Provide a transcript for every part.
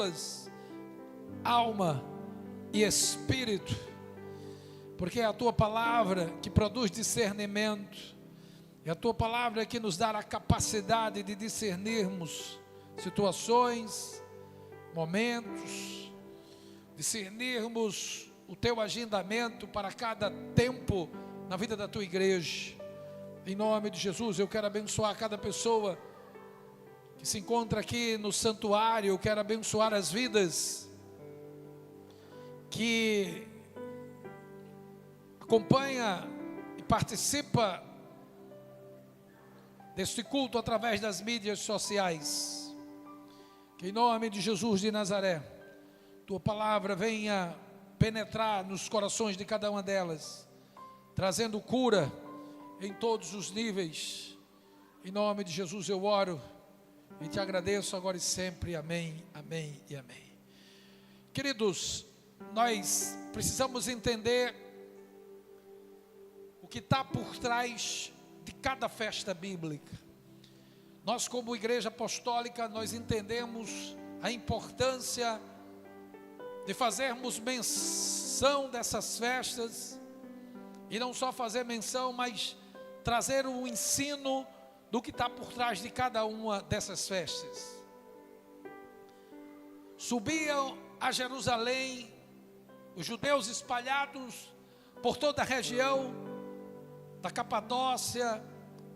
células, alma e espírito, porque é a tua palavra que produz discernimento, é a tua palavra que nos dá a capacidade de discernirmos situações, momentos, discernirmos o teu agendamento para cada tempo na vida da tua igreja. Em nome de Jesus, eu quero abençoar cada pessoa que se encontra aqui no santuário. Eu quero abençoar as vidas que acompanha e participa deste culto através das mídias sociais. Que em nome de Jesus de Nazaré, tua palavra venha penetrar nos corações de cada uma delas, trazendo cura em todos os níveis. Em nome de Jesus eu oro e te agradeço agora e sempre. Amém, amém e amém. Queridos, nós precisamos entender o que está por trás de cada festa bíblica. Nós, como igreja apostólica, nós entendemos a importância de fazermos menção dessas festas, e não só fazer menção, mas trazer o ensino do que está por trás de cada uma dessas festas. Subiam a Jerusalém os judeus espalhados por toda a região da Capadócia,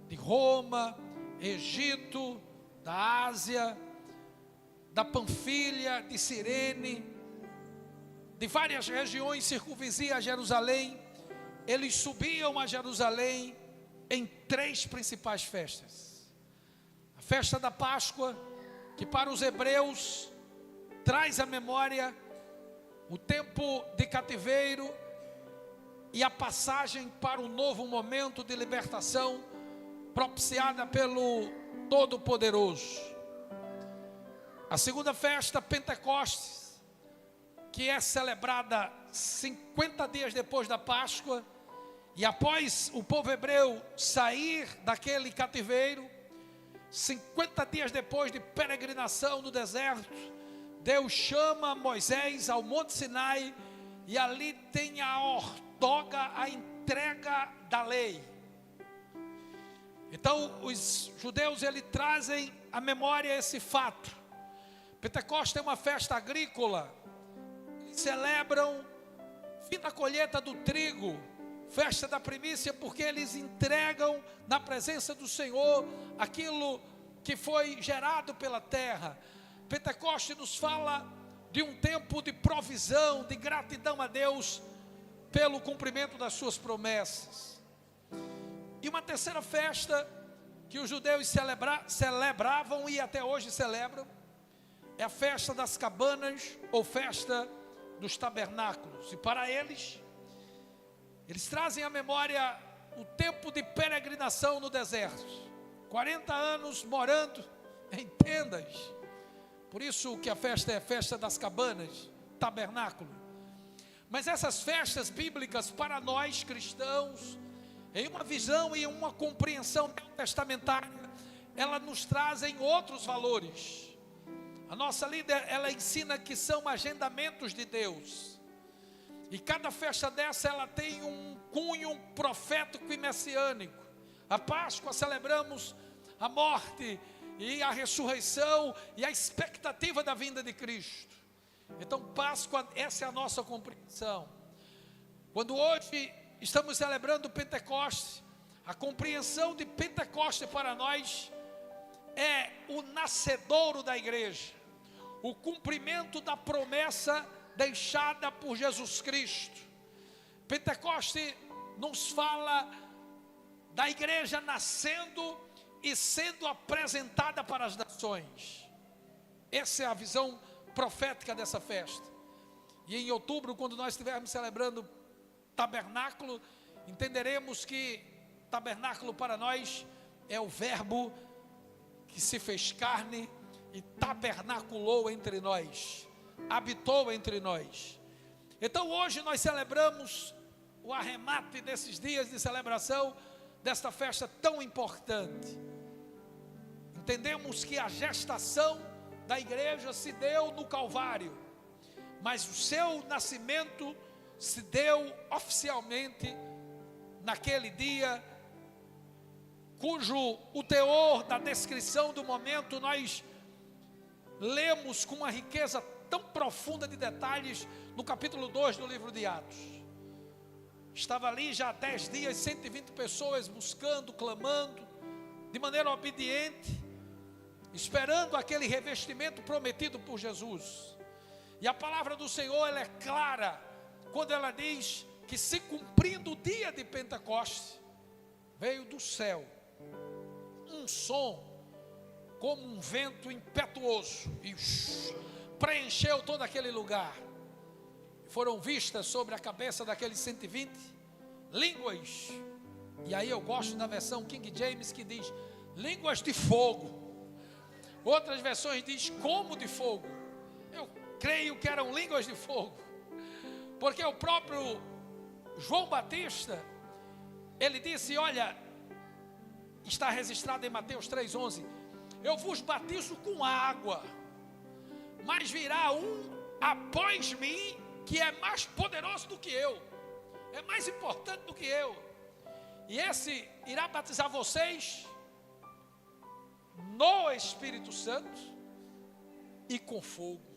de Roma, Egito, da Ásia, da Panfilha, de Cirene, de várias regiões circunvizinhas a Jerusalém. Eles subiam a Jerusalém em 3 principais festas. A festa da Páscoa, que para os hebreus traz à memória o tempo de cativeiro e a passagem para um novo momento de libertação propiciada pelo Todo-Poderoso. A segunda festa, Pentecostes, que é celebrada 50 dias depois da Páscoa, e após o povo hebreu sair daquele cativeiro, 50 dias depois de peregrinação no deserto, Deus chama Moisés ao Monte Sinai, e ali tem a ortoga, a entrega da lei. Então os judeus trazem à memória esse fato. Pentecostes é uma festa agrícola, celebram fim da colheita do trigo, festa da primícia, porque eles entregam na presença do Senhor aquilo que foi gerado pela terra. Pentecostes nos fala de um tempo de provisão, de gratidão a Deus pelo cumprimento das suas promessas. E uma terceira festa que os judeus celebravam e até hoje celebram é a festa das cabanas, ou festa dos tabernáculos. E para eles trazem à memória o tempo de peregrinação no deserto, 40 anos morando em tendas. Por isso que a festa é a festa das cabanas, tabernáculo. Mas essas festas bíblicas para nós cristãos, em uma visão e uma compreensão testamentária, ela nos trazem outros valores. A nossa líder, ela ensina que são agendamentos de Deus. E cada festa dessa, ela tem um cunho profético e messiânico. A Páscoa celebramos a morte e a ressurreição e a expectativa da vinda de Cristo. Então Páscoa, essa é a nossa compreensão. Quando hoje estamos celebrando Pentecostes, a compreensão de Pentecostes para nós é o nascedouro da igreja, o cumprimento da promessa deixada por Jesus Cristo. Pentecostes nos fala da igreja nascendo e sendo apresentada para as nações. Essa é a visão profética dessa festa. E em outubro, quando nós estivermos celebrando tabernáculo, entenderemos que tabernáculo para nós é o verbo que se fez carne e tabernaculou entre nós, habitou entre nós. Então hoje nós celebramos o arremate desses dias de celebração desta festa tão importante. Entendemos que a gestação da igreja se deu no Calvário, mas o seu nascimento se deu oficialmente naquele dia, cujo o teor da descrição do momento nós lemos com uma riqueza tão profunda de detalhes no capítulo 2 do livro de Atos. Estava ali já há 10 dias, 120 pessoas buscando, clamando, de maneira obediente, esperando aquele revestimento prometido por Jesus. E a palavra do Senhor, ela é clara, quando ela diz que se cumprindo o dia de Pentecostes, veio do céu um som como um vento impetuoso e preencheu todo aquele lugar. Foram vistas sobre a cabeça daqueles 120 línguas, e aí eu gosto da versão King James que diz línguas de fogo. Outras versões diz como de fogo. Eu creio que eram línguas de fogo, porque o próprio João Batista, ele disse, olha, está registrado em Mateus 3,11, eu vos batizo com água, mas virá um após mim, que é mais poderoso do que eu, é mais importante do que eu, e esse irá batizar vocês no Espírito Santo e com fogo.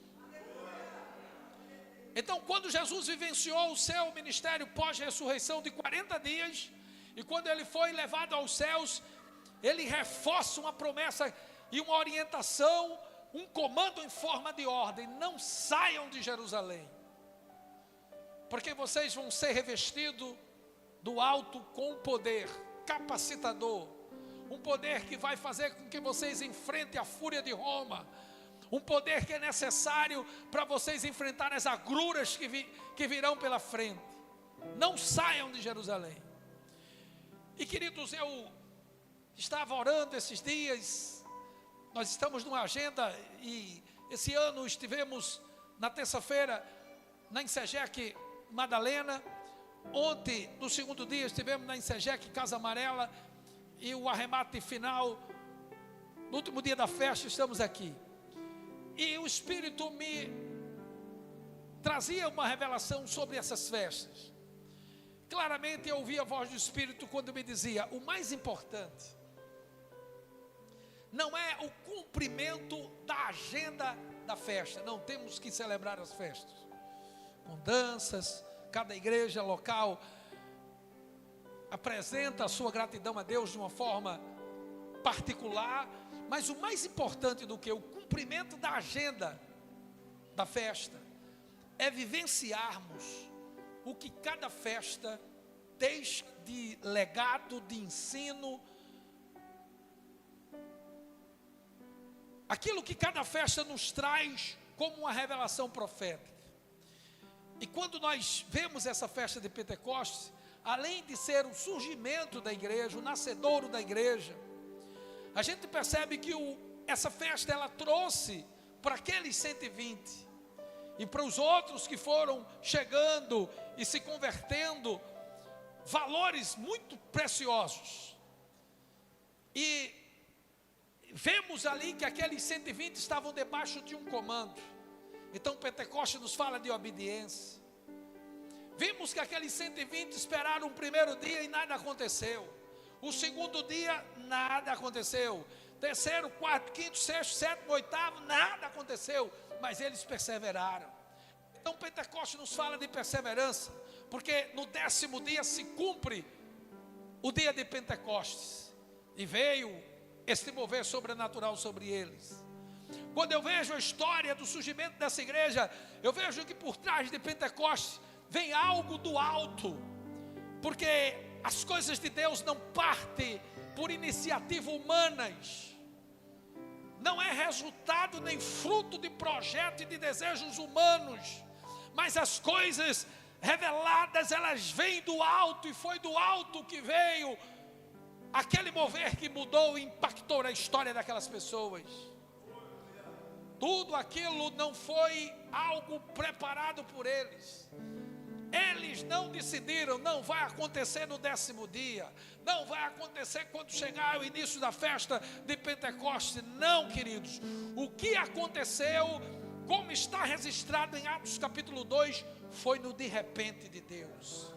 Então, quando Jesus vivenciou o seu ministério pós-ressurreição de 40 dias, e quando ele foi levado aos céus, ele reforça uma promessa e uma orientação, um comando em forma de ordem: não saiam de Jerusalém, porque vocês vão ser revestidos do alto com um poder capacitador, um poder que vai fazer com que vocês enfrentem a fúria de Roma, um poder que é necessário para vocês enfrentarem as agruras que virão pela frente. Não saiam de Jerusalém. E queridos, eu estava orando esses dias, nós estamos numa agenda, e esse ano estivemos na terça-feira na Insegec Madalena, ontem no segundo dia estivemos na Insegec Casa Amarela, e o arremate final, no último dia da festa estamos aqui. E o Espírito me trazia uma revelação sobre essas festas. Claramente eu ouvi a voz do Espírito quando me dizia: o mais importante não é o cumprimento da agenda da festa. Não temos que celebrar as festas com danças, cada igreja local apresenta a sua gratidão a Deus de uma forma particular, mas o mais importante do que o cumprimento da agenda da festa é vivenciarmos o que cada festa tem de legado, de ensino, aquilo que cada festa nos traz como uma revelação profética. E quando nós vemos essa festa de Pentecostes, além de ser o surgimento da igreja, o nascedouro da igreja, a gente percebe que essa festa ela trouxe para aqueles 120 e para os outros que foram chegando e se convertendo, valores muito preciosos. E vemos ali que aqueles 120 estavam debaixo de um comando. Então Pentecostes nos fala de obediência. Vimos que aqueles 120 esperaram o primeiro dia e nada aconteceu. O segundo dia, nada aconteceu. Terceiro, quarto, quinto, sexto, sétimo, oitavo, nada aconteceu. Mas eles perseveraram. Então Pentecostes nos fala de perseverança, porque no 10º dia se cumpre o dia de Pentecostes. E veio este mover sobrenatural sobre eles. Quando eu vejo a história do surgimento dessa igreja, eu vejo que por trás de Pentecostes vem algo do alto, porque as coisas de Deus não partem por iniciativa humanas, não é resultado nem fruto de projeto e de desejos humanos, mas as coisas reveladas, elas vêm do alto, e foi do alto que veio aquele mover que mudou e impactou a história daquelas pessoas. Tudo aquilo não foi algo preparado por eles. Eles não decidiram, não vai acontecer no 10º dia, não vai acontecer quando chegar o início da festa de Pentecostes. Não, queridos. O que aconteceu, como está registrado em Atos capítulo 2, foi no de repente de Deus.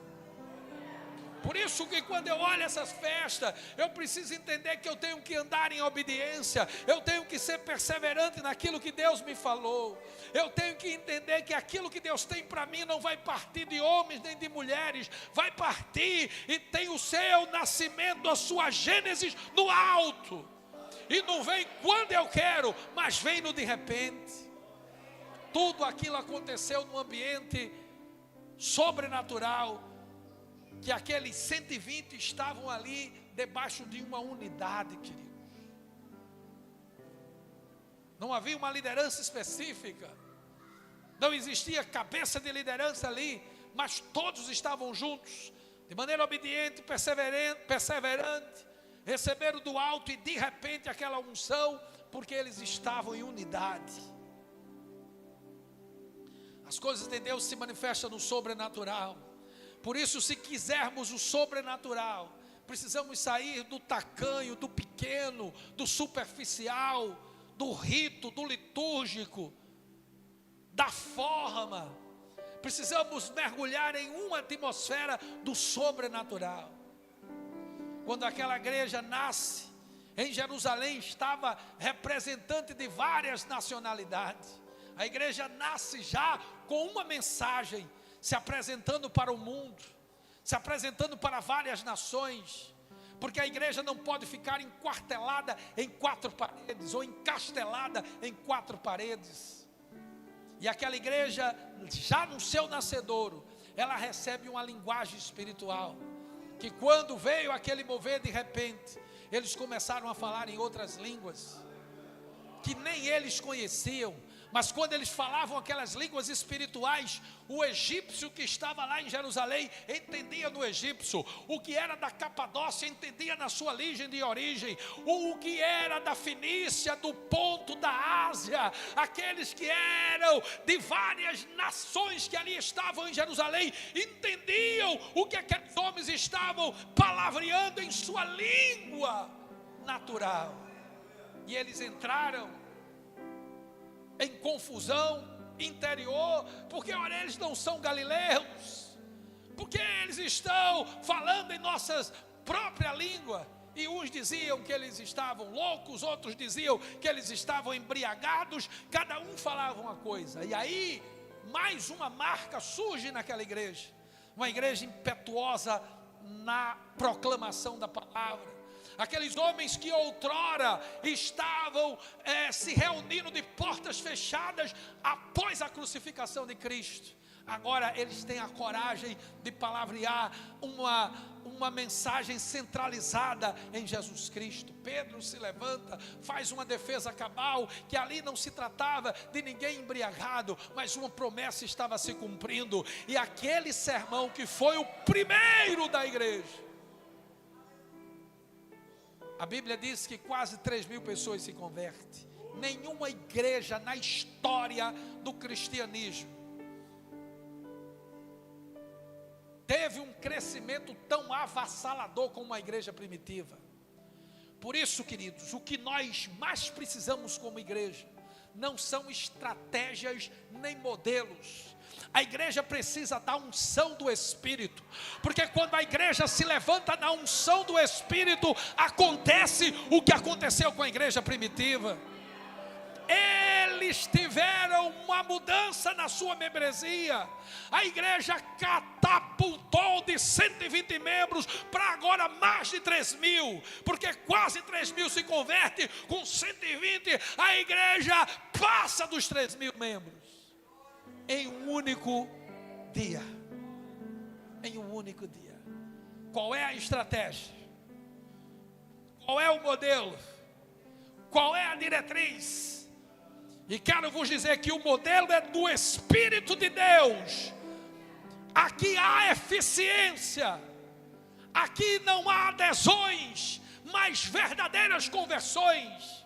Por isso que quando eu olho essas festas, eu preciso entender que eu tenho que andar em obediência, eu tenho que ser perseverante naquilo que Deus me falou, eu tenho que entender que aquilo que Deus tem para mim não vai partir de homens nem de mulheres, vai partir e tem o seu nascimento, a sua gênesis no alto, e não vem quando eu quero, mas vem no de repente. Tudo aquilo aconteceu num ambiente sobrenatural, que aqueles 120 estavam ali debaixo de uma unidade, queridos. Não havia uma liderança específica, não existia cabeça de liderança ali, mas todos estavam juntos, de maneira obediente, perseverante, receberam do alto e de repente aquela unção, porque eles estavam em unidade. As coisas de Deus se manifestam no sobrenatural. Por isso, se quisermos o sobrenatural, precisamos sair do tacanho, do pequeno, do superficial, do rito, do litúrgico, da forma. Precisamos mergulhar em uma atmosfera do sobrenatural. Quando aquela igreja nasce, em Jerusalém estava representante de várias nacionalidades. A igreja nasce já com uma mensagem, se apresentando para o mundo, se apresentando para várias nações, porque a igreja não pode ficar enquartelada em 4 paredes, ou encastelada em 4 paredes. E aquela igreja, já no seu nascedouro, ela recebe uma linguagem espiritual, que quando veio aquele mover de repente, eles começaram a falar em outras línguas, que nem eles conheciam. Mas quando eles falavam aquelas línguas espirituais, o egípcio que estava lá em Jerusalém entendia no egípcio, o que era da Capadócia entendia na sua língua de origem, o que era da Fenícia, do Ponto, da Ásia, aqueles que eram de várias nações que ali estavam em Jerusalém, entendiam o que aqueles homens estavam palavreando em sua língua natural. E eles entraram em confusão interior, porque ora, eles não são galileus, porque eles estão falando em nossa própria língua, e uns diziam que eles estavam loucos, outros diziam que eles estavam embriagados, cada um falava uma coisa, e aí mais uma marca surge naquela igreja, uma igreja impetuosa na proclamação da palavra. Aqueles homens que outrora estavam se reunindo de portas fechadas após a crucificação de Cristo, agora eles têm a coragem de palavrear uma mensagem centralizada em Jesus Cristo. Pedro se levanta, faz uma defesa cabal, que ali não se tratava de ninguém embriagado, mas uma promessa estava se cumprindo, e aquele sermão que foi o primeiro da igreja, a Bíblia diz que quase 3.000 pessoas se convertem. Nenhuma igreja na história do cristianismo teve um crescimento tão avassalador como uma igreja primitiva. Por isso, queridos, o que nós mais precisamos como igreja não são estratégias nem modelos. A igreja precisa da unção do Espírito, porque quando a igreja se levanta na unção do Espírito, acontece o que aconteceu com a igreja primitiva. Eles tiveram uma mudança na sua membresia. A igreja catapultou de 120 membros para agora mais de 3.000, porque quase 3.000 se converte, com 120 a igreja passa dos 3.000 membros em um único dia. Em um único dia. Qual é a estratégia? Qual é o modelo? Qual é a diretriz? E quero vos dizer que o modelo é do Espírito de Deus. Aqui há eficiência, aqui não há adesões, mas verdadeiras conversões.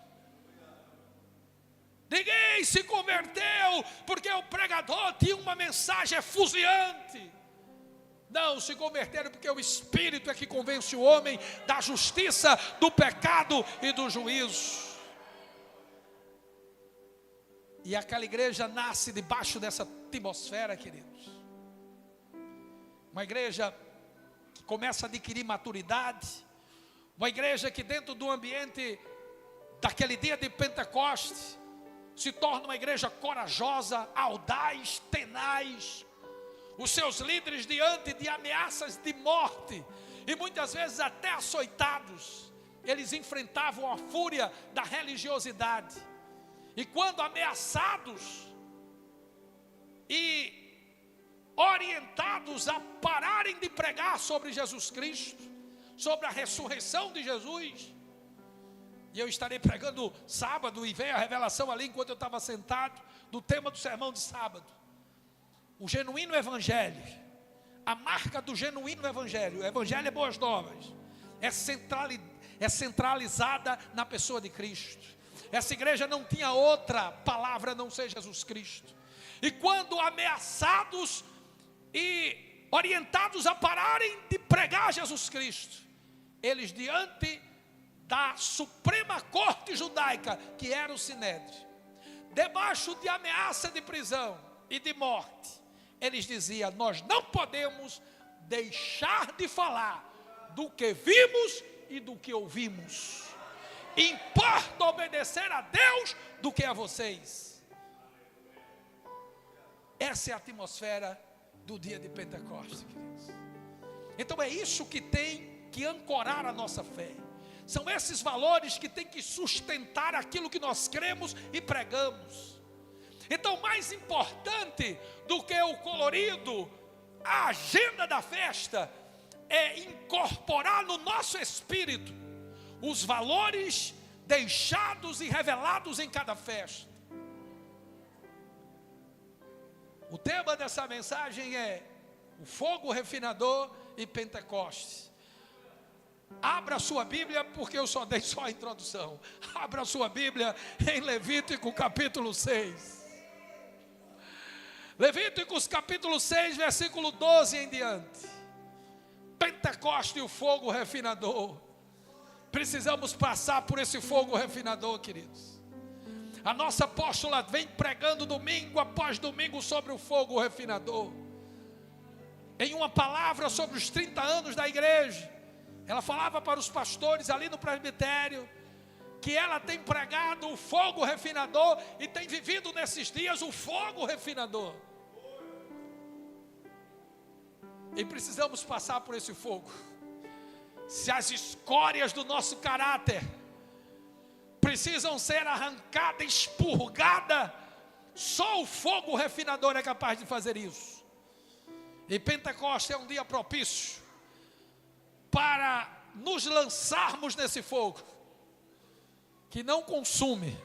Ninguém se converteu porque o pregador tinha uma mensagem efusiante. Não se converteram porque o Espírito é que convence o homem da justiça, do pecado e do juízo. E aquela igreja nasce debaixo dessa atmosfera, queridos. Uma igreja que começa a adquirir maturidade. Uma igreja que dentro do ambiente daquele dia de Pentecostes se torna uma igreja corajosa, audaz, tenaz. Os seus líderes diante de ameaças de morte e muitas vezes até açoitados, eles enfrentavam a fúria da religiosidade. E quando ameaçados e orientados a pararem de pregar sobre Jesus Cristo, sobre a ressurreição de Jesus, e eu estarei pregando sábado, e veio a revelação ali enquanto eu estava sentado, do tema do sermão de sábado. O genuíno evangelho, a marca do genuíno evangelho, o evangelho é boas novas, é centralizada na pessoa de Cristo. Essa igreja não tinha outra palavra a não ser Jesus Cristo. E quando ameaçados e orientados a pararem de pregar Jesus Cristo, eles diante da Suprema Corte Judaica, que era o Sinédrio, debaixo de ameaça de prisão e de morte, eles diziam: nós não podemos deixar de falar do que vimos e do que ouvimos. Importa obedecer a Deus do que a vocês. Essa é a atmosfera do dia de Pentecostes, queridos. Então é isso que tem que ancorar a nossa fé. São esses valores que tem que sustentar aquilo que nós cremos e pregamos. Então, mais importante do que o colorido, a agenda da festa, é incorporar no nosso espírito os valores deixados e revelados em cada festa. O tema dessa mensagem é o fogo refinador e Pentecostes. Abra a sua Bíblia, porque eu só dei a introdução. Abra a sua Bíblia em Levítico capítulo 6. Levíticos capítulo 6, versículo 12 em diante. Pentecoste e o fogo refinador. Precisamos passar por esse fogo refinador, queridos. A nossa apóstola vem pregando domingo após domingo sobre o fogo refinador. Em uma palavra sobre os 30 anos da igreja, ela falava para os pastores ali no presbitério que ela tem pregado o fogo refinador e tem vivido nesses dias o fogo refinador. E precisamos passar por esse fogo. Se as escórias do nosso caráter precisam ser arrancadas, expurgadas, só o fogo refinador é capaz de fazer isso. E Pentecostes é um dia propício para nos lançarmos nesse fogo, que não consome,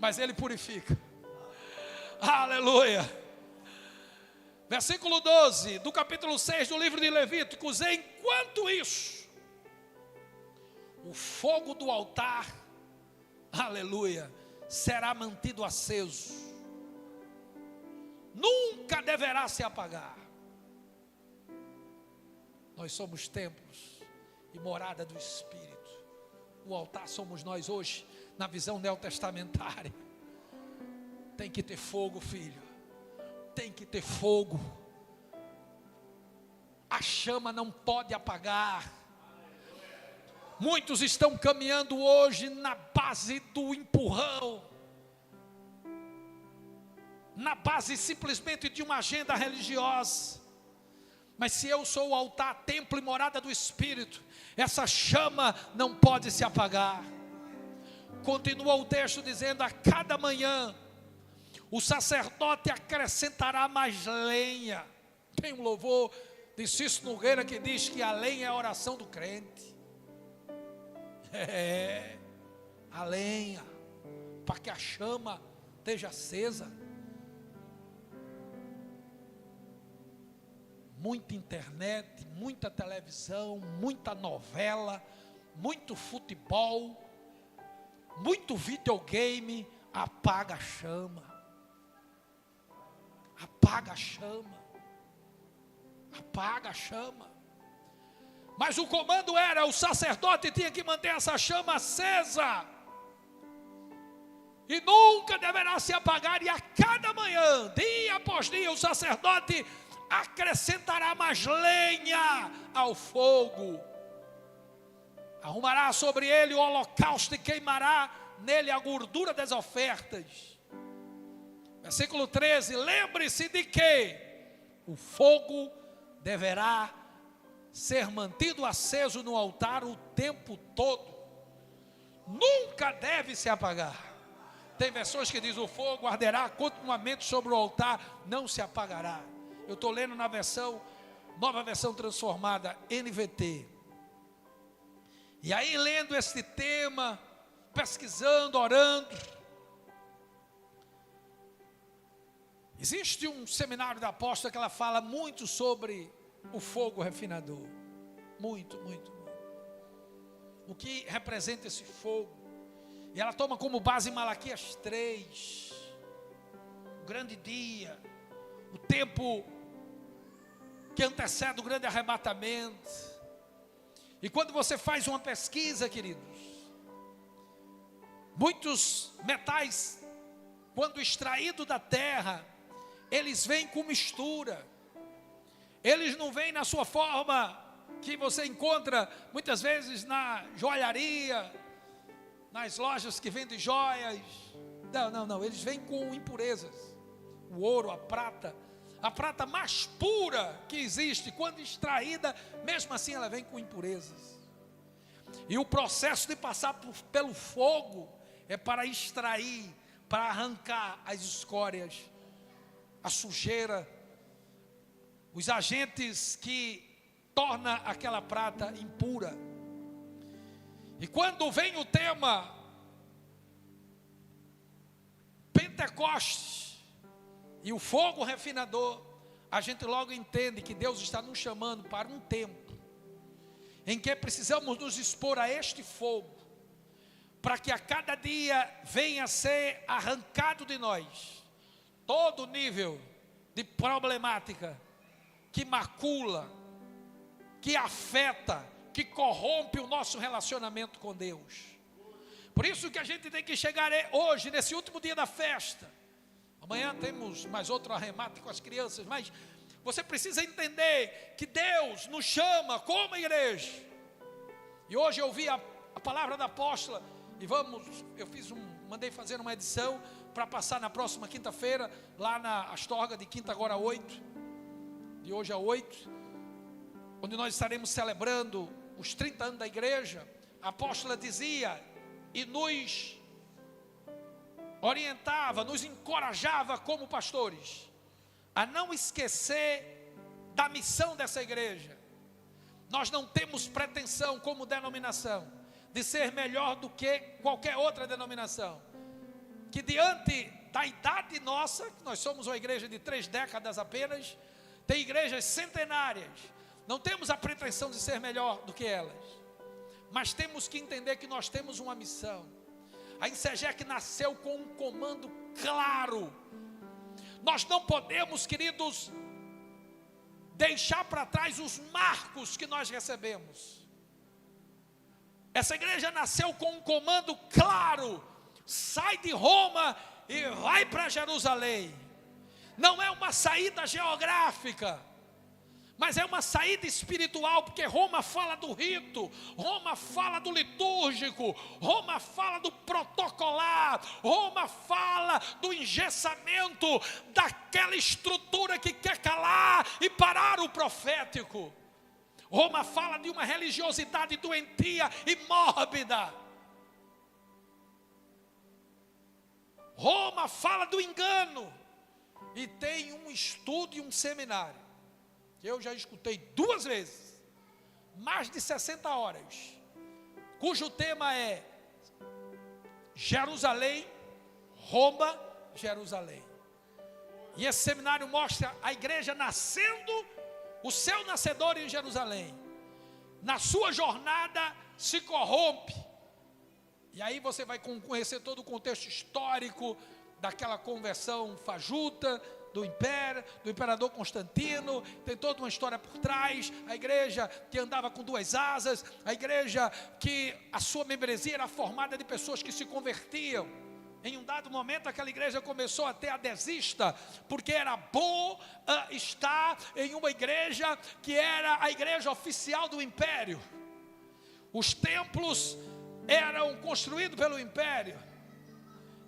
mas ele purifica. Aleluia. Versículo 12 do capítulo 6 do livro de Levíticos: enquanto isso, o fogo do altar, aleluia, será mantido aceso, nunca deverá se apagar. Nós somos templos e morada do Espírito. O altar somos nós hoje, na visão neotestamentária. Tem que ter fogo, filho. Tem que ter fogo. A chama não pode apagar. Muitos estão caminhando hoje na base do empurrão, na base simplesmente de uma agenda religiosa. Mas se eu sou o altar, templo e morada do Espírito, essa chama não pode se apagar. Continua o texto dizendo: a cada manhã o sacerdote acrescentará mais lenha. Tem um louvor de Cícero Nogueira que diz que a lenha é a oração do crente. A lenha, para que a chama esteja acesa. Muita internet, muita televisão, muita novela, muito futebol, muito videogame, apaga a chama. Apaga a chama. apaga a chama. Mas o comando era, o sacerdote tinha que manter essa chama acesa. E nunca deverá se apagar, e a cada manhã, dia após dia, o sacerdote acrescentará mais lenha ao fogo. Arrumará sobre ele o holocausto e queimará nele a gordura das ofertas. Versículo 13, lembre-se de que o fogo deverá ser mantido aceso no altar o tempo todo. Nunca deve se apagar. Tem versões que diz o fogo arderá continuamente sobre o altar, não se apagará. Eu estou lendo na versão, nova versão transformada, NVT. E aí lendo este tema, pesquisando, orando. Existe um seminário da apóstola que ela fala muito sobre o fogo refinador. Muito, muito, muito. O que representa esse fogo. E ela toma como base Malaquias 3. O grande dia. O tempo que antecede o grande arrebatamento. E quando você faz uma pesquisa, queridos, muitos metais, quando extraídos da terra, eles vêm com mistura. Eles não vêm na sua forma que você encontra muitas vezes na joalharia, nas lojas que vendem joias. Não, eles vêm com impurezas. O ouro, a prata mais pura que existe, quando extraída, mesmo assim ela vem com impurezas. E o processo de passar pelo fogo é para extrair, para arrancar as escórias, a sujeira, os agentes que torna aquela prata impura. E quando vem o tema Pentecostes e o fogo refinador, a gente logo entende que Deus está nos chamando para um tempo em que precisamos nos expor a este fogo, para que a cada dia venha a ser arrancado de nós todo nível de problemática que macula, que afeta, que corrompe o nosso relacionamento com Deus. Por isso que a gente tem que chegar hoje, nesse último dia da festa. Amanhã temos mais outro arremate com as crianças, mas você precisa entender que Deus nos chama como igreja. E hoje eu ouvi a palavra da apóstola, e mandei fazer uma edição para passar na próxima quinta-feira, lá na Astorga, de quinta agora 8, de hoje a 8, onde nós estaremos celebrando os 30 anos da igreja. A apóstola dizia e nos orientava, nos encorajava como pastores, a não esquecer da missão dessa igreja. Nós não temos pretensão como denominação de ser melhor do que qualquer outra denominação, que diante da idade nossa, que nós somos uma igreja de 3 décadas apenas, tem igrejas centenárias, não temos a pretensão de ser melhor do que elas, mas temos que entender que nós temos uma missão. A Insegec nasceu com um comando claro. Nós não podemos, queridos, deixar para trás os marcos que nós recebemos. Essa igreja nasceu com um comando claro: sai de Roma e vai para Jerusalém. Não é uma saída geográfica, mas é uma saída espiritual, porque Roma fala do rito, Roma fala do litúrgico, Roma fala do protocolar, Roma fala do engessamento daquela estrutura que quer calar e parar o profético. Roma fala de uma religiosidade doentia e mórbida. Roma fala do engano. E tem um estudo e um seminário que eu já escutei 2 vezes, mais de 60 horas, cujo tema é Jerusalém, Roma, Jerusalém. E esse seminário mostra a igreja nascendo, o seu nascedor em Jerusalém, na sua jornada se corrompe. E aí você vai conhecer todo o contexto histórico daquela conversão fajuta do imperador Constantino. Tem toda uma história por trás. A igreja que andava com duas asas, a igreja que a sua membresia era formada de pessoas que se convertiam. Em um dado momento aquela igreja começou a ter adesista, porque era bom estar em uma igreja que era a igreja oficial do império. Os templos eram construídos pelo império,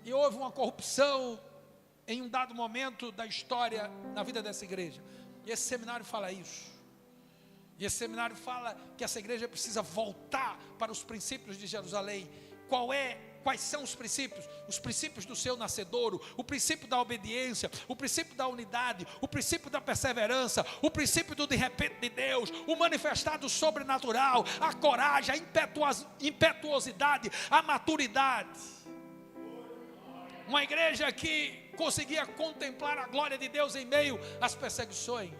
e houve uma corrupção em um dado momento da história na vida dessa igreja. E esse seminário fala isso. E esse seminário fala que essa igreja precisa voltar para os princípios de Jerusalém. Quais são os princípios? Os princípios do seu nascedouro, o princípio da obediência, o princípio da unidade, o princípio da perseverança, o princípio do de repente de Deus, o manifestado sobrenatural, a coragem, a impetuosidade, a maturidade. Uma igreja que conseguia contemplar a glória de Deus em meio às perseguições.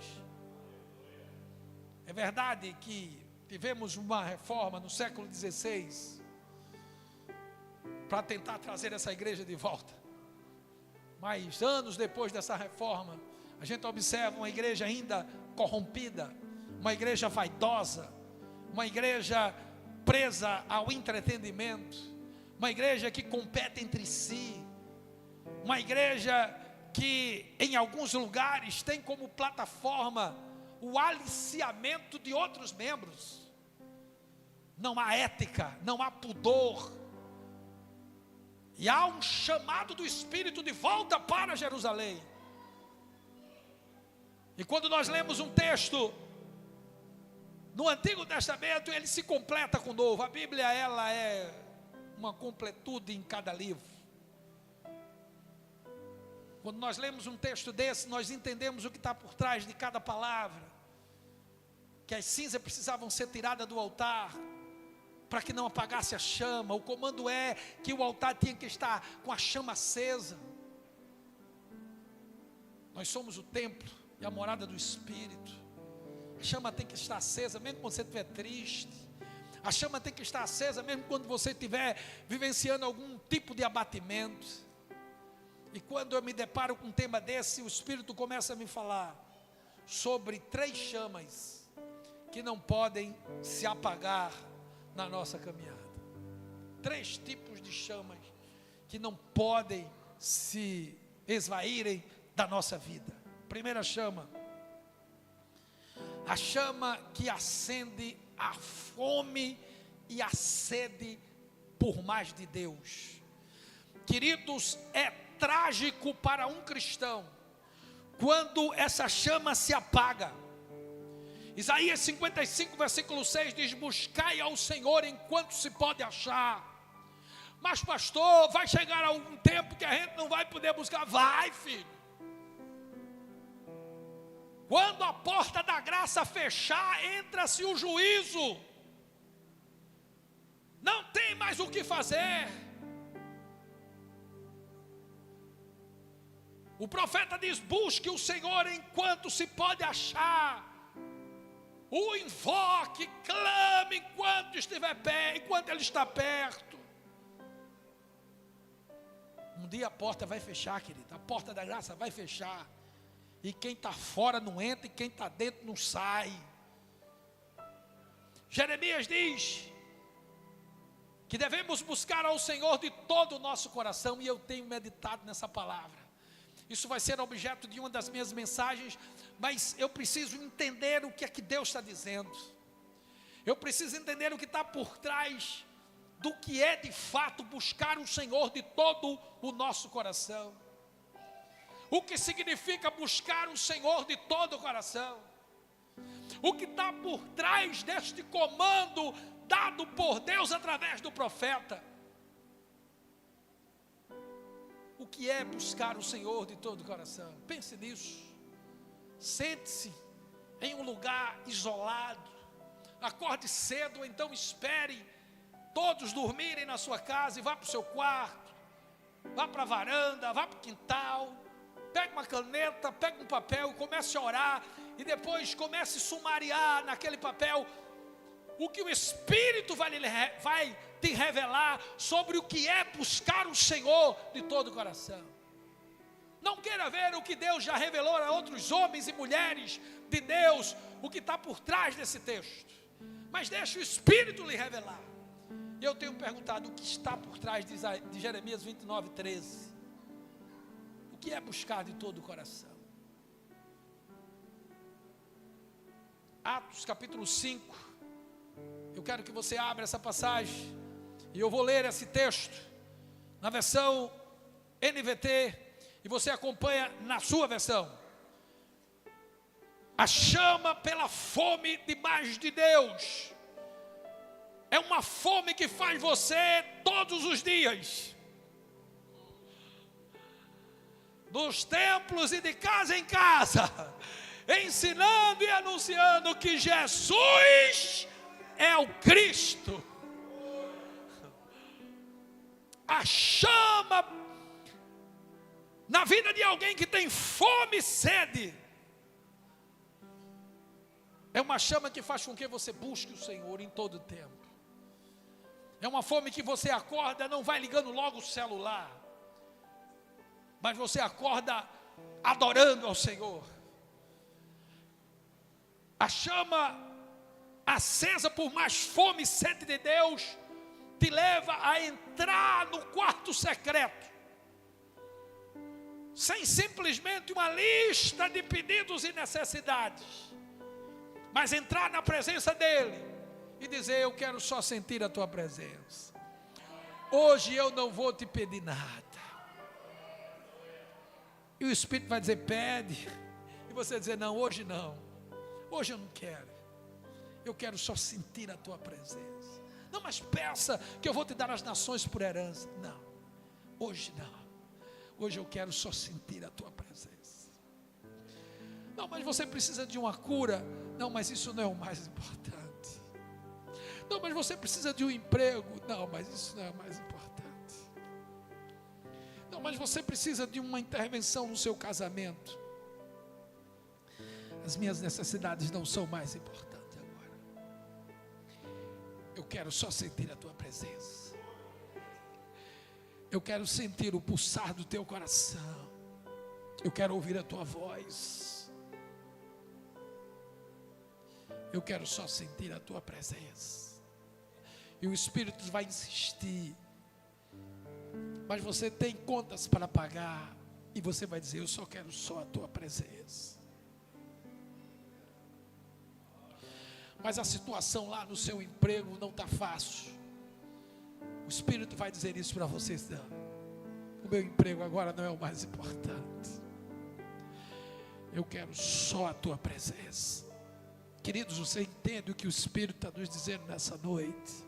É verdade que tivemos uma reforma no século XVI para tentar trazer essa igreja de volta. Mas anos depois dessa reforma, a gente observa uma igreja ainda corrompida, uma igreja vaidosa, uma igreja presa ao entretenimento, uma igreja que compete entre si, uma igreja que em alguns lugares tem como plataforma o aliciamento de outros membros. Não há ética, não há pudor. E há um chamado do Espírito de volta para Jerusalém. E quando nós lemos um texto no Antigo Testamento, ele se completa com o Novo. A Bíblia, ela é uma completude em cada livro. Quando nós lemos um texto desse, nós entendemos o que está por trás de cada palavra. Que as cinzas precisavam ser tiradas do altar, para que não apagasse a chama. O comando é que o altar tinha que estar com a chama acesa. Nós somos o templo e a morada do Espírito. A chama tem que estar acesa mesmo quando você estiver triste. A chama tem que estar acesa mesmo quando você estiver vivenciando algum tipo de abatimento. E quando eu me deparo com um tema desse, o Espírito começa a me falar sobre 3 chamas que não podem se apagar na nossa caminhada. 3 tipos de chamas que não podem se esvaírem da nossa vida. Primeira chama, a chama que acende a fome e a sede por mais de Deus. Queridos, é trágico para um cristão quando essa chama se apaga. Isaías 55, versículo 6 diz: buscai ao Senhor enquanto se pode achar. Mas pastor, vai chegar algum tempo que a gente não vai poder buscar. Vai, filho. Quando a porta da graça fechar, entra-se o juízo. Não tem mais o que fazer. O profeta diz: busque o Senhor enquanto se pode achar. O invoque, clame enquanto estiver perto, enquanto Ele está perto. Um dia a porta vai fechar, querido. A porta da graça vai fechar. E quem está fora não entra, e quem está dentro não sai. Jeremias diz que devemos buscar ao Senhor de todo o nosso coração. E eu tenho meditado nessa palavra. Isso vai ser objeto de uma das minhas mensagens, mas eu preciso entender o que é que Deus está dizendo. Eu preciso entender o que está por trás do que é de fato buscar o Senhor de todo o nosso coração. O que significa buscar o Senhor de todo o coração? O que está por trás deste comando dado por Deus através do profeta? O que é buscar o Senhor de todo o coração? Pense nisso. Sente-se em um lugar isolado. Acorde cedo, ou então espere todos dormirem na sua casa e vá para o seu quarto. Vá para a varanda, vá para o quintal. Pegue uma caneta, pegue um papel e comece a orar. E depois comece a sumariar naquele papel o que o Espírito vai te revelar sobre o que é buscar o Senhor de todo o coração. Não queira ver o que Deus já revelou a outros homens e mulheres de Deus, o que está por trás desse texto. Mas deixe o Espírito lhe revelar. Eu tenho perguntado o que está por trás de Jeremias 29:13. O que é buscar de todo o coração? Atos capítulo 5. Eu quero que você abra essa passagem. E eu vou ler esse texto na versão NVT. E você acompanha na sua versão. A chama pela fome de mais de Deus. É uma fome que faz você todos os dias. Nos templos e de casa em casa. Ensinando e anunciando que Jesus é o Cristo. A chama na vida de alguém que tem fome e sede. É uma chama que faz com que você busque o Senhor em todo o tempo. É uma fome que você acorda, não vai ligando logo o celular, mas você acorda adorando ao Senhor. A chama acesa por mais fome e sede de Deus te leva a entrar no quarto secreto, sem simplesmente uma lista de pedidos e necessidades, mas entrar na presença dEle e dizer: eu quero só sentir a tua presença. Hoje eu não vou te pedir nada. E o Espírito vai dizer: pede. E você vai dizer: não, hoje não. Hoje eu não quero. Eu quero só sentir a tua presença. Não, mas peça que eu vou te dar as nações por herança. Não, hoje não. Hoje eu quero só sentir a tua presença. Não, mas você precisa de uma cura. Não, mas isso não é o mais importante. Não, mas você precisa de um emprego. Não, mas isso não é o mais importante. Não, mas você precisa de uma intervenção no seu casamento. As minhas necessidades não são mais importantes agora. Eu quero só sentir a tua presença. Eu quero sentir o pulsar do teu coração. Eu quero ouvir a tua voz. Eu quero só sentir a tua presença. E o Espírito vai insistir. Mas você tem contas para pagar. E você vai dizer: eu só quero só a tua presença. Mas a situação lá no seu emprego não está fácil. O Espírito vai dizer isso para vocês: não, o meu emprego agora não é o mais importante. Eu quero só a tua presença. Queridos, você entende o que o Espírito está nos dizendo nessa noite?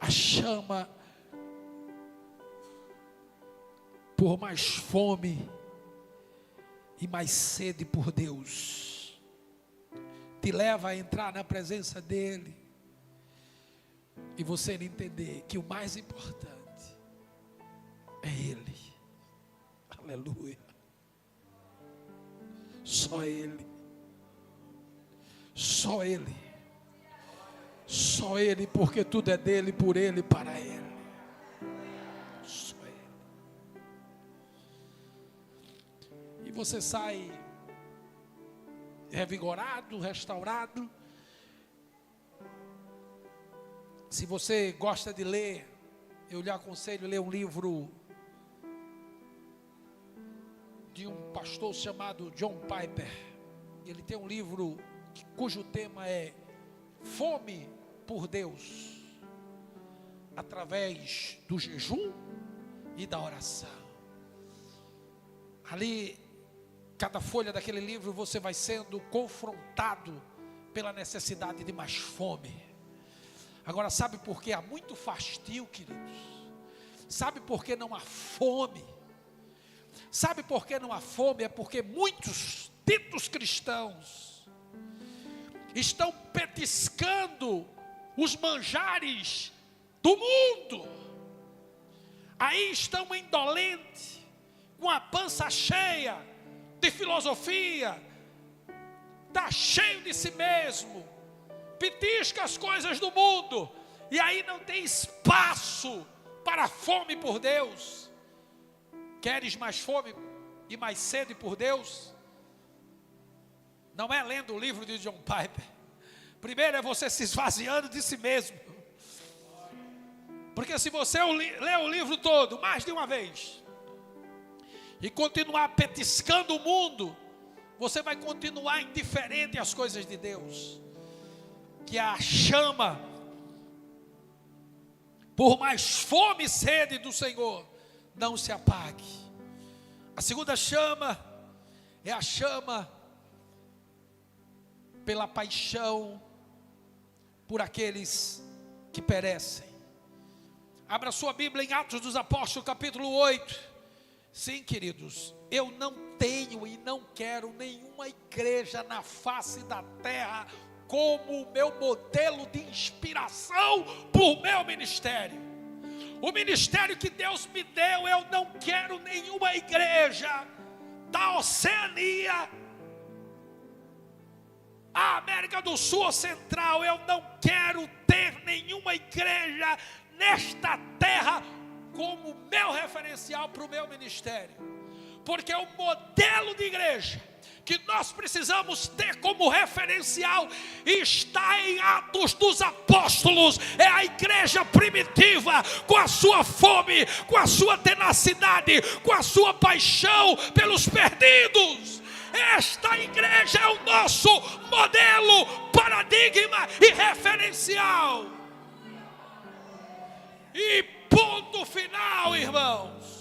A chama por mais fome e mais sede por Deus te leva a entrar na presença dEle e você entender que o mais importante é Ele. Aleluia. Só Ele. Só Ele. Só Ele, porque tudo é dEle, por Ele, para Ele. Só Ele. E você sai revigorado, restaurado. Se você gosta de ler, eu lhe aconselho a ler um livro de um pastor chamado John Piper. Ele tem um livro cujo tema é Fome por Deus, através do jejum e da oração. Ali, cada folha daquele livro, você vai sendo confrontado pela necessidade de mais fome. Agora, sabe por que há muito fastio, queridos? Sabe por que não há fome? Sabe por que não há fome? É porque muitos ditos cristãos estão petiscando os manjares do mundo. Aí estão indolentes, com a pança cheia de filosofia, está cheio de si mesmo, petisca as coisas do mundo, e aí não tem espaço para a fome por Deus. Queres mais fome e mais sede por Deus? Não é lendo o livro de John Piper. Primeiro é você se esvaziando de si mesmo. Porque se você ler o livro todo, mais de uma vez, e continuar petiscando o mundo, você vai continuar indiferente às coisas de Deus. Que a chama, por mais fome e sede do Senhor, não se apague. A segunda chama é a chama pela paixão por aqueles que perecem. Abra sua Bíblia em Atos dos Apóstolos, capítulo 8. Sim, queridos, eu não tenho e não quero nenhuma igreja na face da terra como o meu modelo de inspiração para o meu ministério. O ministério que Deus me deu, eu não quero nenhuma igreja da Oceania, a América do Sul ou Central. Eu não quero ter nenhuma igreja nesta terra como meu referencial para o meu ministério. Porque o modelo de igreja que nós precisamos ter como referencial está em Atos dos Apóstolos. É a igreja primitiva, com a sua fome, com a sua tenacidade, com a sua paixão pelos perdidos. Esta igreja é o nosso modelo, paradigma e referencial. E ponto final, irmãos.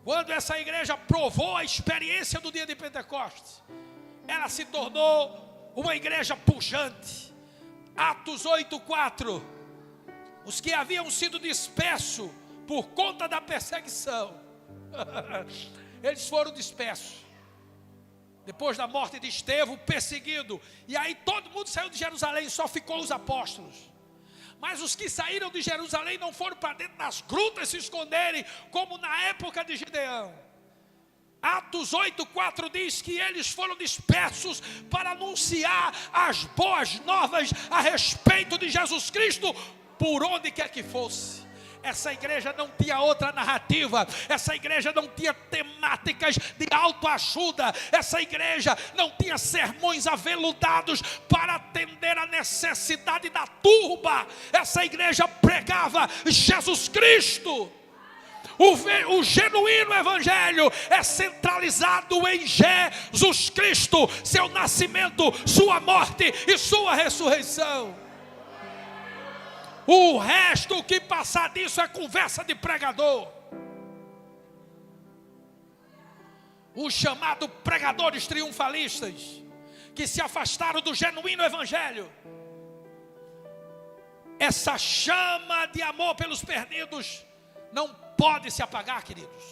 Quando essa igreja provou a experiência do dia de Pentecostes, ela se tornou uma igreja pujante. Atos 8:4. Os que haviam sido dispersos por conta da perseguição, eles foram dispersos. Depois da morte de Estevão, perseguido. E aí todo mundo saiu de Jerusalém, só ficou os apóstolos. Mas os que saíram de Jerusalém não foram para dentro das grutas se esconderem, como na época de Gideão. Atos 8:4 diz que eles foram dispersos para anunciar as boas novas a respeito de Jesus Cristo, por onde quer que fosse. Essa igreja não tinha outra narrativa. Essa igreja não tinha temáticas de autoajuda. Essa igreja não tinha sermões aveludados para atender a necessidade da turba. Essa igreja pregava Jesus Cristo. O genuíno evangelho é centralizado em Jesus Cristo, seu nascimento, sua morte e sua ressurreição. O resto, o que passar disso é conversa de pregador. Os chamados pregadores triunfalistas, que se afastaram do genuíno evangelho. Essa chama de amor pelos perdidos não pode se apagar, queridos.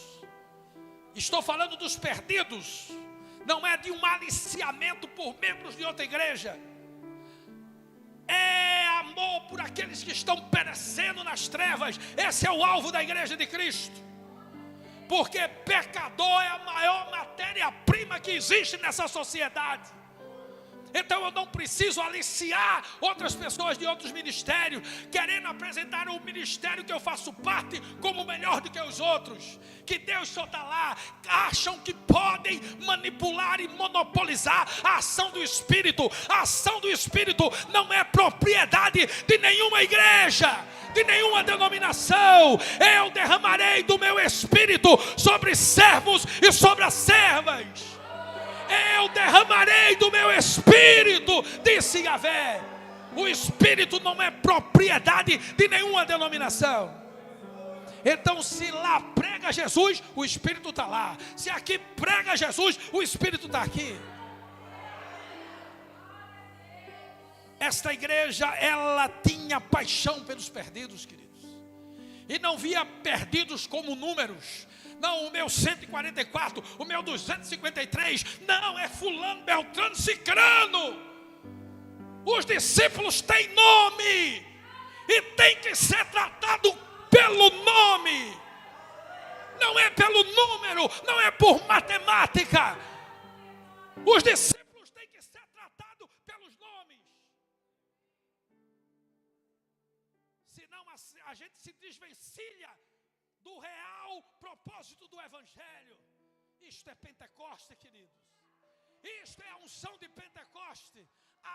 Estou falando dos perdidos, não é de um aliciamento por membros de outra igreja. É amor por aqueles que estão perecendo nas trevas. Esse é o alvo da igreja de Cristo. Porque pecador é a maior matéria-prima que existe nessa sociedade. Então eu não preciso aliciar outras pessoas de outros ministérios, querendo apresentar o ministério que eu faço parte como melhor do que os outros. Que Deus só está lá. Acham que podem manipular e monopolizar a ação do Espírito. A ação do Espírito não é propriedade de nenhuma igreja, de nenhuma denominação. Eu derramarei do meu Espírito sobre servos e sobre as servas. Eu derramarei do meu Espírito, disse Yahvé. O Espírito não é propriedade de nenhuma denominação. Então, se lá prega Jesus, o Espírito está lá. Se aqui prega Jesus, o Espírito está aqui. Esta igreja, ela tinha paixão pelos perdidos, queridos. E não via perdidos como números. Não, o meu 144, o meu 253, não, é fulano, beltrano, cicrano. Os discípulos têm nome e tem que ser tratado pelo nome. Não é pelo número, não é por matemática. Os discípulos têm que ser tratados pelos nomes. Senão a gente se desvencilha do real propósito do Evangelho. Isto é Pentecoste, queridos. Isto é a unção de Pentecoste.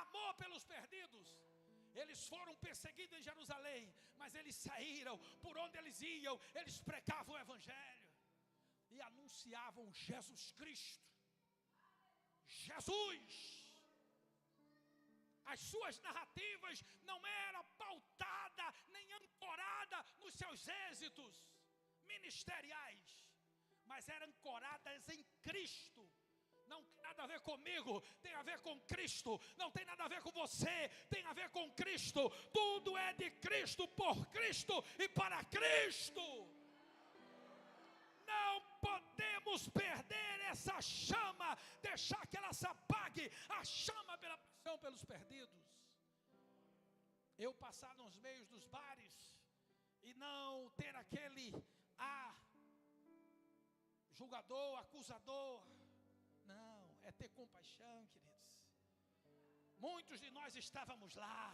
Amor pelos perdidos. Eles foram perseguidos em Jerusalém, mas eles saíram. Por onde eles iam, eles pregavam o Evangelho e anunciavam Jesus Cristo. Jesus. As suas narrativas não eram pautadas nem ancoradas nos seus êxitos ministeriais, mas eram ancoradas em Cristo. Não tem nada a ver comigo, tem a ver com Cristo. Não tem nada a ver com você, tem a ver com Cristo. Tudo é de Cristo, por Cristo e para Cristo. Não podemos perder essa chama, deixar que ela se apague, a chama pela paixão pelos perdidos. Eu passar nos meios dos bares e não ter aquele julgador, acusador. Não, é ter compaixão, queridos. Muitos de nós estávamos lá.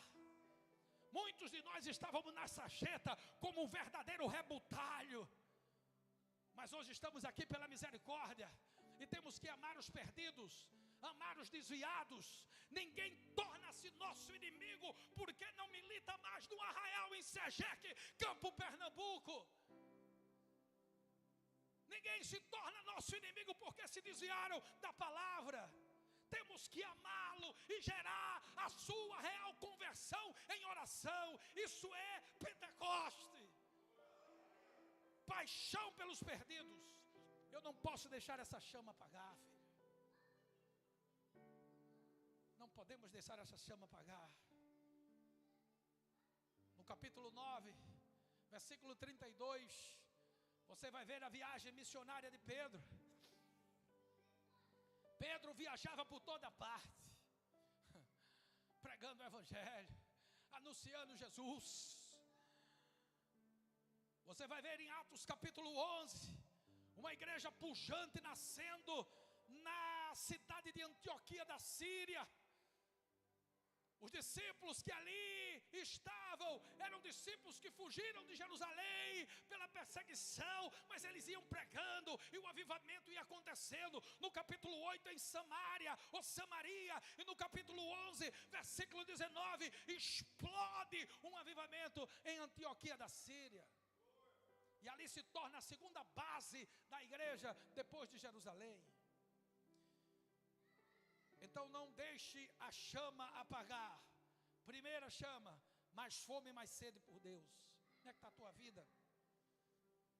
Muitos de nós estávamos na sarjeta como um verdadeiro rebutalho. Mas hoje estamos aqui pela misericórdia. E temos que amar os perdidos, amar os desviados. Ninguém torna-se nosso inimigo porque não milita mais no Arraial em Sejeque, Campo Pernambuco. Ninguém se torna nosso inimigo porque se desviaram da palavra. Temos que amá-lo e gerar a sua real conversão em oração. Isso é Pentecoste. Paixão pelos perdidos. Eu não posso deixar essa chama apagar, filho. Não podemos deixar essa chama apagar. No capítulo 9, versículo 32... você vai ver a viagem missionária de Pedro. Pedro viajava por toda parte, pregando o Evangelho, anunciando Jesus. Você vai ver em Atos capítulo 11, uma igreja pujante nascendo na cidade de Antioquia da Síria. Os discípulos que ali estavam eram discípulos que fugiram de Jerusalém pela perseguição, mas eles iam pregando e o avivamento ia acontecendo. No capítulo 8 em Samaria, ou Samaria, e no capítulo 11, versículo 19, explode um avivamento em Antioquia da Síria. E ali se torna a segunda base da igreja depois de Jerusalém. Então não deixe a chama apagar. Primeira chama, mais fome e mais sede por Deus. Como é que está a tua vida?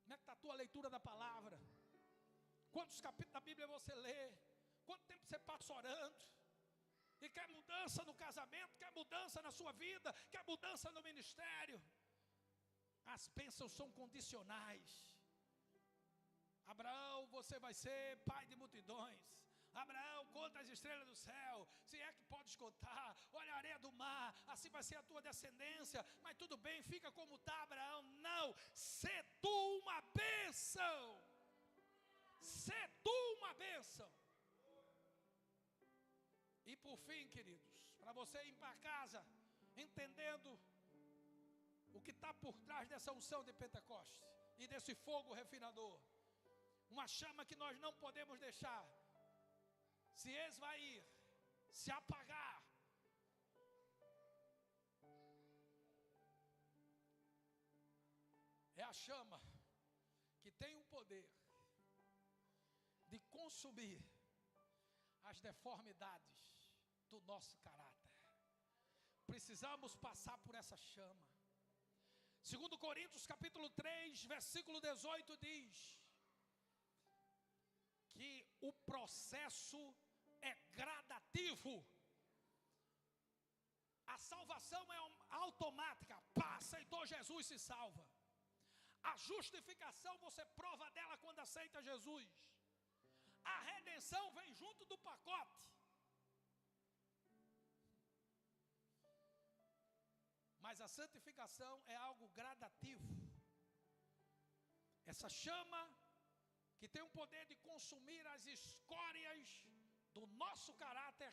Como é que está a tua leitura da palavra? Quantos capítulos da Bíblia você lê? Quanto tempo você passa orando? E quer mudança no casamento, quer mudança na sua vida, quer mudança no ministério? As bênçãos são condicionais. Abraão, você vai ser pai de multidões. Abraão, conta as estrelas do céu, se é que podes contar. Olha a areia do mar, assim vai ser a tua descendência. Mas tudo bem, fica como está, Abraão. Não, sê tu uma bênção. Sê tu uma bênção. E por fim, queridos, para você ir para casa entendendo o que está por trás dessa unção de Pentecoste e desse fogo refinador, uma chama que nós não podemos deixar se esvair, se apagar. É a chama que tem o poder de consumir as deformidades do nosso caráter. Precisamos passar por essa chama. 2 Coríntios capítulo 3, versículo 18 diz que o processo é gradativo. A salvação é automática. Pá, aceitou Jesus, se salva. A justificação você prova dela quando aceita Jesus. A redenção vem junto do pacote. Mas a santificação é algo gradativo. Essa chama que tem o poder de consumir as escórias do nosso caráter,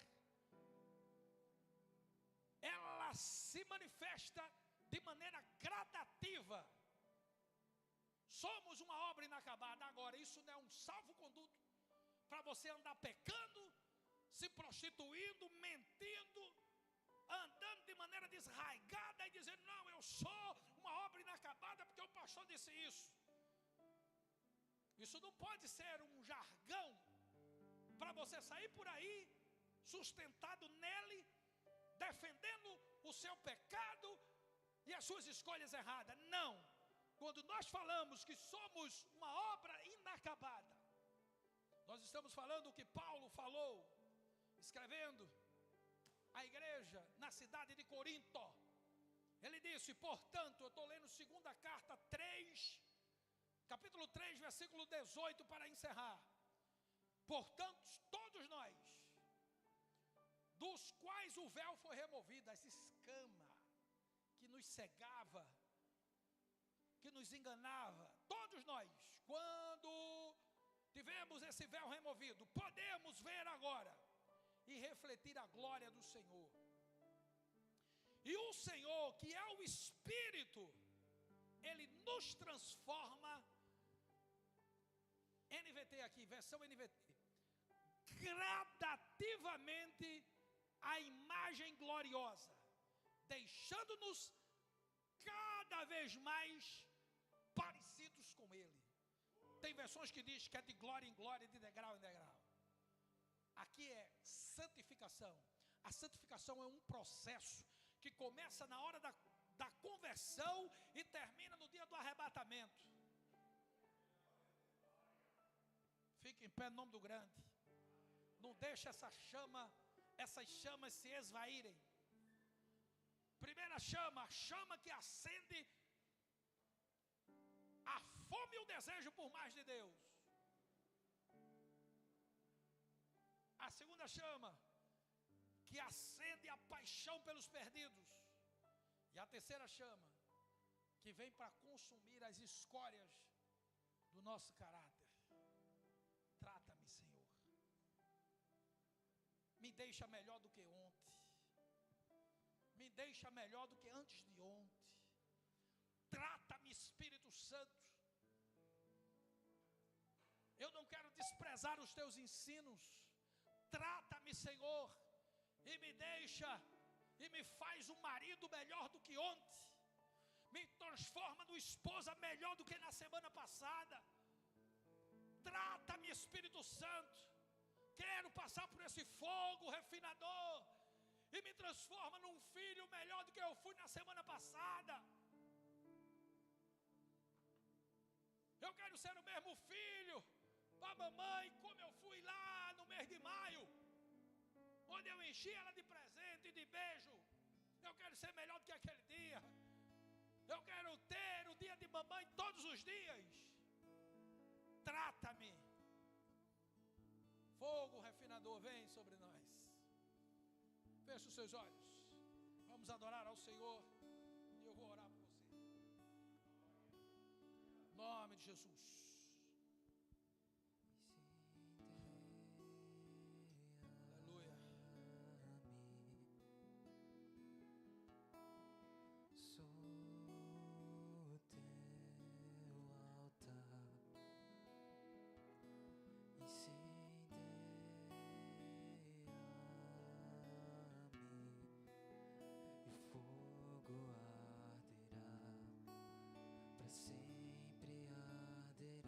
ela se manifesta de maneira gradativa. Somos uma obra inacabada. Agora, isso não é um salvo-conduto para você andar pecando, se prostituindo, mentindo, andando de maneira desraigada e dizendo: não, eu sou uma obra inacabada porque o pastor disse isso. Isso não pode ser um jargão para você sair por aí sustentado nele, defendendo o seu pecado e as suas escolhas erradas. Não. Quando nós falamos que somos uma obra inacabada, nós estamos falando o que Paulo falou, escrevendo a igreja na cidade de Corinto. Ele disse, portanto, eu estou lendo 2ª carta 3, capítulo 3, versículo 18, para encerrar. Portanto, todos nós, dos quais o véu foi removido, essa escama que nos cegava, que nos enganava, todos nós, quando tivemos esse véu removido, podemos ver agora e refletir a glória do Senhor. E o Senhor, que é o Espírito, Ele nos transforma, NVT aqui, versão NVT, gradativamente a imagem gloriosa, deixando-nos cada vez mais parecidos com Ele. Tem versões que diz que é de glória em glória, de degrau em degrau. Aqui é santificação. A santificação é um processo que começa na hora da conversão e termina no dia do arrebatamento. Fique em pé no nome do grande. Não deixe essas chamas se esvaírem. Primeira chama, a chama que acende a fome e o desejo por mais de Deus. A segunda chama, que acende a paixão pelos perdidos. E a terceira chama, que vem para consumir as escórias do nosso caráter. Trata-me, Senhor. Me deixa melhor do que ontem. Me deixa melhor do que antes de ontem. Trata-me, Espírito Santo. Eu não quero desprezar os teus ensinos. Trata-me, Senhor, e me deixa, e me faz um marido melhor do que ontem. Me transforma numa esposa melhor do que na semana passada. Trata-me, Espírito Santo. Quero passar por esse fogo refinador e me transforma num filho melhor do que eu fui na semana passada. Eu quero ser o mesmo filho para a mamãe como eu fui lá no mês de maio, onde eu enchi ela de presente e de beijo. Eu quero ser melhor do que aquele dia. Eu quero ter o dia de mamãe todos os dias. Trata-me. Fogo refinador, vem sobre nós. Feche os seus olhos. Vamos adorar ao Senhor. E eu vou orar por você. Em nome de Jesus. Aleluia. Sou teu altar. Sempre arderá.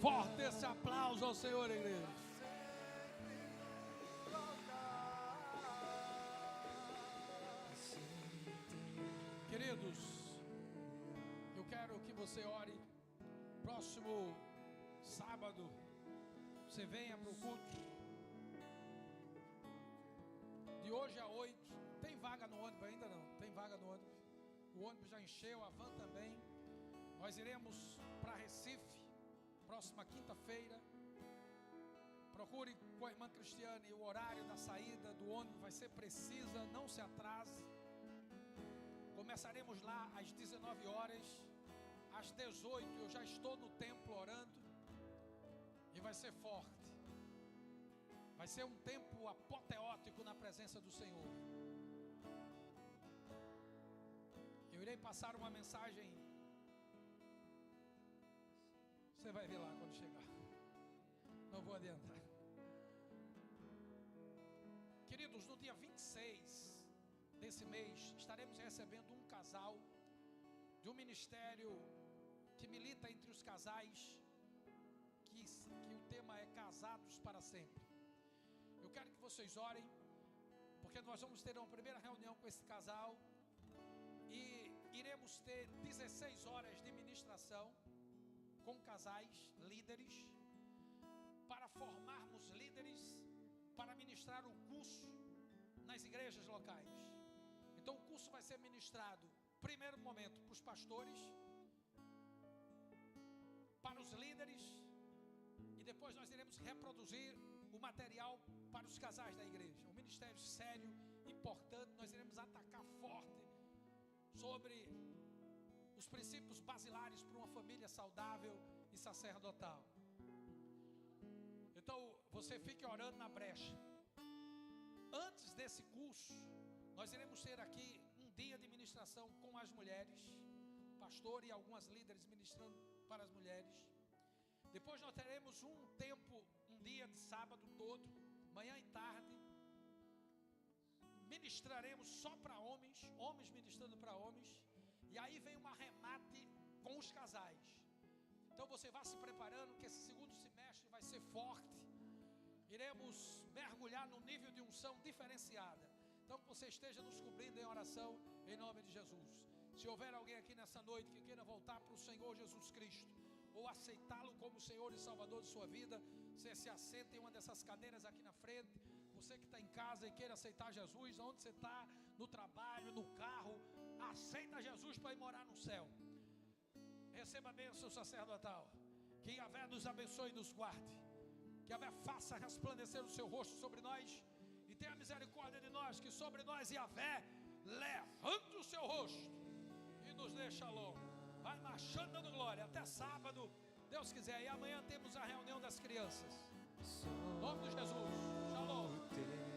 Forte esse aplauso ao Senhor, igreja. Queridos, eu quero que você ore. Próximo sábado, você venha para o culto. De hoje a 8. Tem vaga no ônibus ainda não? Tem vaga no ônibus. O ônibus já encheu, a van também. Nós iremos para Recife, próxima quinta-feira. Procure com a irmã Cristiane. O horário da saída do ônibus vai ser precisa, não se atrase. Começaremos lá às 19 horas. Às 18 eu já estou no templo orando. E vai ser forte. Vai ser um tempo apoteótico na presença do Senhor. Eu irei passar uma mensagem. Você vai ver lá quando chegar. Não vou adiantar. Queridos, no dia 26 desse mês, estaremos recebendo um casal de um ministério que milita entre os casais, que o tema é Casados para Sempre. Eu quero que vocês orem, porque nós vamos ter uma primeira reunião com esse casal e iremos ter 16 horas de ministração com casais, líderes, para formarmos líderes para ministrar o curso nas igrejas locais. Então o curso vai ser ministrado, primeiro momento, para os pastores, para os líderes, e depois nós iremos reproduzir o material para os casais da igreja. Um ministério sério, importante. Nós iremos atacar forte sobre os princípios basilares para uma família saudável e sacerdotal. Então você fique orando na brecha. Antes desse curso, nós iremos ter aqui um dia de ministração com as mulheres, pastor e algumas líderes ministrando para as mulheres. Depois nós teremos um tempo, um dia de sábado todo, manhã e tarde, ministraremos só para homens, homens ministrando para homens, e aí vem um arremate com os casais. Então você vai se preparando, que esse segundo semestre vai ser forte. Iremos mergulhar num nível de unção diferenciada. Então que você esteja nos cobrindo em oração, em nome de Jesus. Se houver alguém aqui nessa noite que queira voltar para o Senhor Jesus Cristo, ou aceitá-lo como Senhor e Salvador de sua vida, você se assenta em uma dessas cadeiras aqui na frente. Você que está em casa e queira aceitar Jesus, onde você está, no trabalho, no carro, aceita Jesus para ir morar no céu. Receba a bênção sacerdotal. Que Yahvé nos abençoe e nos guarde. Que Yahvé faça resplandecer o seu rosto sobre nós e tenha misericórdia de nós. Que sobre nós Yahvé levante o seu rosto e nos dê shalom. Vai marchando dando glória. Até sábado, Deus quiser. E amanhã temos a reunião das crianças. Em nome de Jesus. Shalom.